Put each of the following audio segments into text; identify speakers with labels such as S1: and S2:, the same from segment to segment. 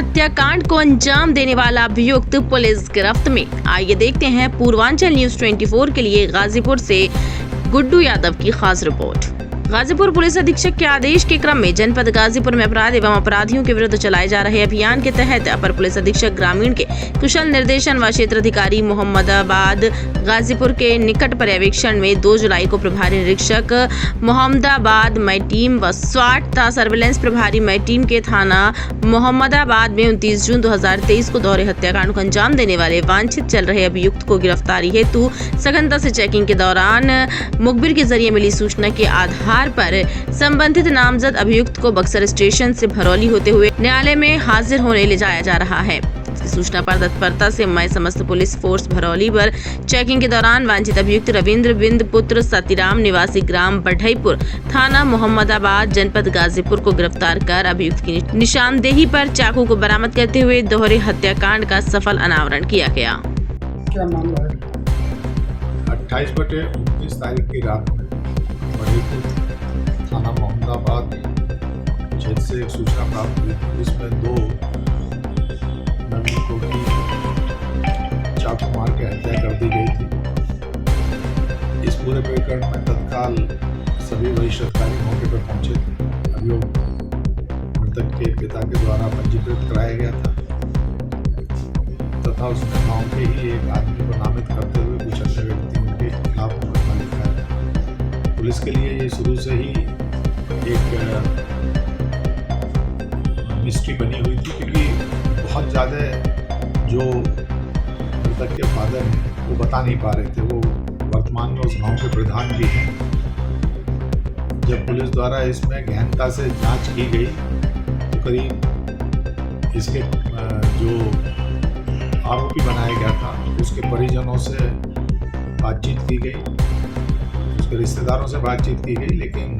S1: हत्याकांड को अंजाम देने वाला अभियुक्त पुलिस गिरफ्त में। आइए देखते हैं पूर्वांचल न्यूज 24 के लिए गाजीपुर से गुड्डू यादव की खास रिपोर्ट। गाजीपुर पुलिस अधीक्षक के आदेश के क्रम में जनपद गाजीपुर में अपराध एवं अपराधियों के विरुद्ध चलाए जा रहे अभियान के तहत अपर पुलिस अधीक्षक ग्रामीण के कुशल निर्देशन व क्षेत्र अधिकारी मोहम्मदाबाद गाजीपुर के निकट पर्यवेक्षण में 2 जुलाई को प्रभारी निरीक्षक मोहम्मदाबाद मई टीम व स्वाट तथा सर्विलेंस प्रभारी मई टीम के थाना मोहम्मदाबाद में 29 जून 2023 को दोहरे हत्याकांड को अंजाम देने वाले वांछित चल रहे अभियुक्त को गिरफ्तारी हेतु सघनता से चेकिंग के दौरान मुखबिर के जरिए मिली सूचना के आधार पर संबंधित नामजद अभियुक्त को बक्सर स्टेशन से भरौली होते हुए न्यायालय में हाजिर होने ले जाया जा रहा है। सूचना पर तत्परता से मई समस्त पुलिस फोर्स भरौली पर चेकिंग के दौरान वांछित अभियुक्त रविंद्र बिंद पुत्र सतीराम निवासी ग्राम बढ़ईपुर थाना मोहम्मदाबाद जनपद गाजीपुर को गिरफ्तार कर अभियुक्त की निशानदेही पर चाकू को बरामद करते हुए दोहरे हत्याकांड का सफल अनावरण किया गया।
S2: क्या मामला है?
S3: 28/29 तारीख की रात में बढ़ईपुर थाना मोहम्मदाबाद क्षेत्र से एक सूचना प्राप्त हुई थी जिसमें 2 नागरिकों की चाकू मार के हत्या कर दी गई थी। इस पूरे प्रकरण में तत्काल सभी वरिष्ठ अधिकारी मौके पर पहुंचे थे। अभियोग मृतक के पिता के द्वारा पंजीकृत कराया गया था तथा उसने गांव के ही एक आदमी को नामित करते हुए कुछ अन्य व्यक्तियों के खिलाफ मुकदमा लिखा है। पुलिस के लिए ये शुरू से ही एक मिस्ट्री बनी हुई थी क्योंकि बहुत ज़्यादा जो मृतक के फादर हैं वो बता नहीं पा रहे थे। वो वर्तमान में उस गांव के प्रधान भी हैं। जब पुलिस द्वारा इसमें गहनता से जांच की गई तो करीब इसके जो आरोपी बनाया गया था उसके परिजनों से बातचीत की गई, उसके रिश्तेदारों से बातचीत की गई, लेकिन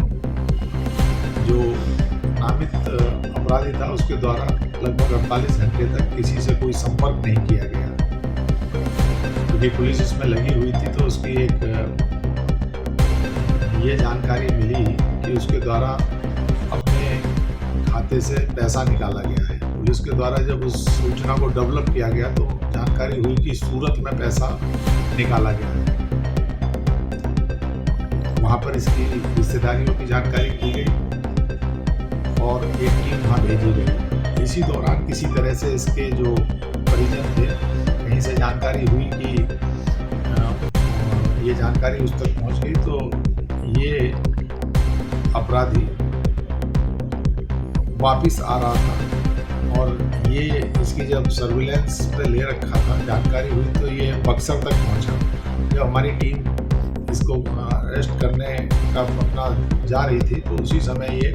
S3: जो नामित अपराधी था उसके द्वारा लगभग 48 घंटे तक किसी से कोई संपर्क नहीं किया गया। क्योंकि पुलिस इसमें लगी हुई थी तो उसकी एक ये जानकारी मिली कि उसके द्वारा अपने खाते से पैसा निकाला गया है। पुलिस के द्वारा जब उस सूचना को डेवलप किया गया तो जानकारी हुई कि सूरत में पैसा निकाला गया है। वहाँ पर इसकी रिश्तेदारियों की जानकारी की गई और एक टीम वहाँ भेजी गई। इसी दौरान किसी तरह से इसके जो परिजन थे कहीं से जानकारी हुई कि ये जानकारी उस तक पहुँच गई तो ये अपराधी वापिस आ रहा था और ये इसकी जब सर्विलेंस पे ले रखा था जानकारी हुई तो ये बक्सर तक पहुँचा। जब हमारी टीम इसको अरेस्ट करने का अपना जा रही थी तो उसी समय ये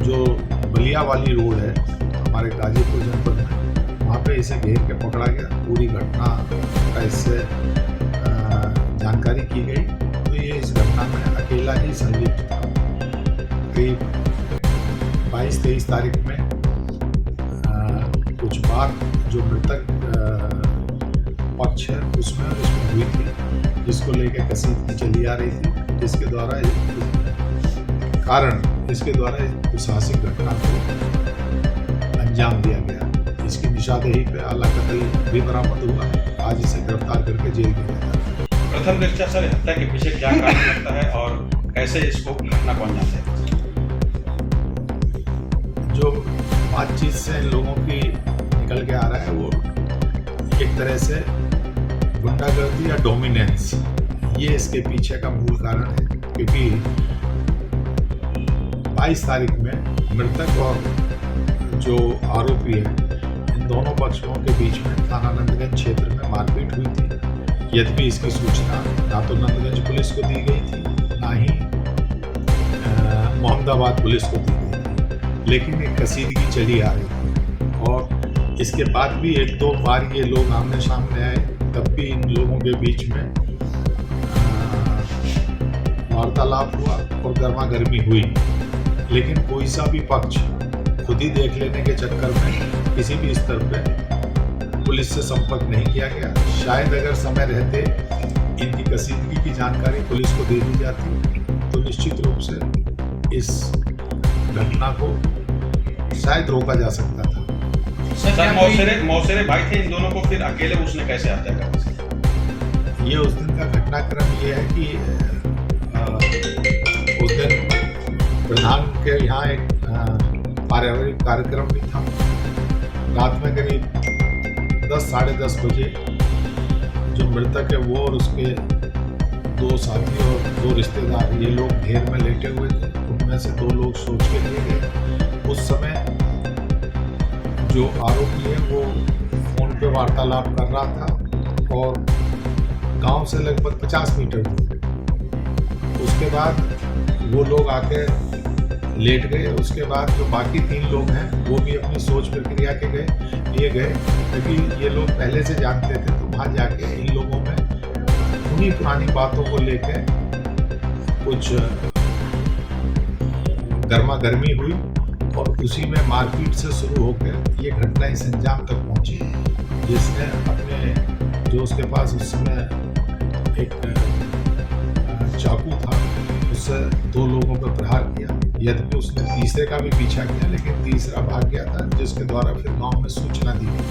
S3: जो बलिया वाली रोड है हमारे गाजीपुर जनपद में वहाँ पे इसे घेर के पकड़ा गया। पूरी घटना का इससे जानकारी की गई तो ये इस घटना में अकेला ही संलिप्त था। करीब 22-23 तारीख में कुछ बात जो मृतक पक्ष है उसमें हुई थी जिसको लेकर कसीदगी चली आ रही थी, जिसके द्वारा इसके द्वारा दुस्साहसिक घटना को अंजाम दिया गया। इसकी निशानदेही पे आला कत्ल भी बरामद हुआ है। आज इसे गिरफ्तार करके जेल भेजा गया।
S4: प्रथम दृष्टया सर हत्या के पीछे क्या कारण लगता है और कैसे इसको घटना को अंजाम देते हैं?
S3: जो बातचीत से लोगों की निकल के आ रहा है वो एक तरह से गुंडागर्दी या डोमिनेंस, ये इसके पीछे का मूल कारण है। क्योंकि 22 तारीख में मृतक और जो आरोपी है इन दोनों पक्षों के बीच में थाना नंदगंज क्षेत्र में मारपीट हुई थी। यद्यपि इसकी सूचना ना तो नंदगंज पुलिस को दी गई थी ना ही मोहम्मदाबाद पुलिस को दी गई थी, लेकिन एक कसीदगी चली आ रही थी और इसके बाद भी 1-2 बार ये लोग आमने सामने आए, तब भी इन लोगों के बीच में वार्तालाप हुआ और गर्मा गर्मी हुई। लेकिन कोई सा भी पक्ष खुद ही देख लेने के चक्कर में किसी भी स्तर पे पुलिस से संपर्क नहीं किया गया। शायद अगर समय रहते इनकी कसीदगी की जानकारी पुलिस को दे दी जाती तो निश्चित रूप से इस घटना को शायद रोका जा सकता था।
S4: सर मौसेरे भाई थे इन दोनों को, फिर अकेले उसने कैसे हत्या कर दी?
S3: ये उस दिन का घटनाक्रम ये है कि उस दिन प्रधान के यहाँ एक पारिवारिक कार्यक्रम भी था। रात में करीब 10 साढ़े 10 बजे जो मृतक है वो और उसके 2 साथी और 2 रिश्तेदार, ये लोग घेर में लेटे हुए थे। उनमें से 2 लोग सोच के लिए गए। उस समय जो आरोपी है वो फोन पे वार्तालाप कर रहा था और गांव से लगभग 50 मीटर दूर। उसके बाद वो लोग आके लेट गए। उसके बाद जो बाकी 3 लोग हैं वो भी अपनी सोच प्रक्रिया के लिए गए, क्योंकि ये लोग पहले से जानते थे। तो वहाँ जाके इन लोगों में उन्हीं पुरानी बातों को लेके कुछ गर्मा गर्मी हुई और उसी में मारपीट से शुरू होकर ये घटना इस अंजाम तक पहुंची, जिसने अपने जो उसके पास उस समय एक चाकू था उससे 2 लोगों पर प्रहार किया। यद्यपि उसने तीसरे का भी पीछा किया, लेकिन तीसरा भाग गया था, जिसके द्वारा फिर गांव में सूचना दी गई।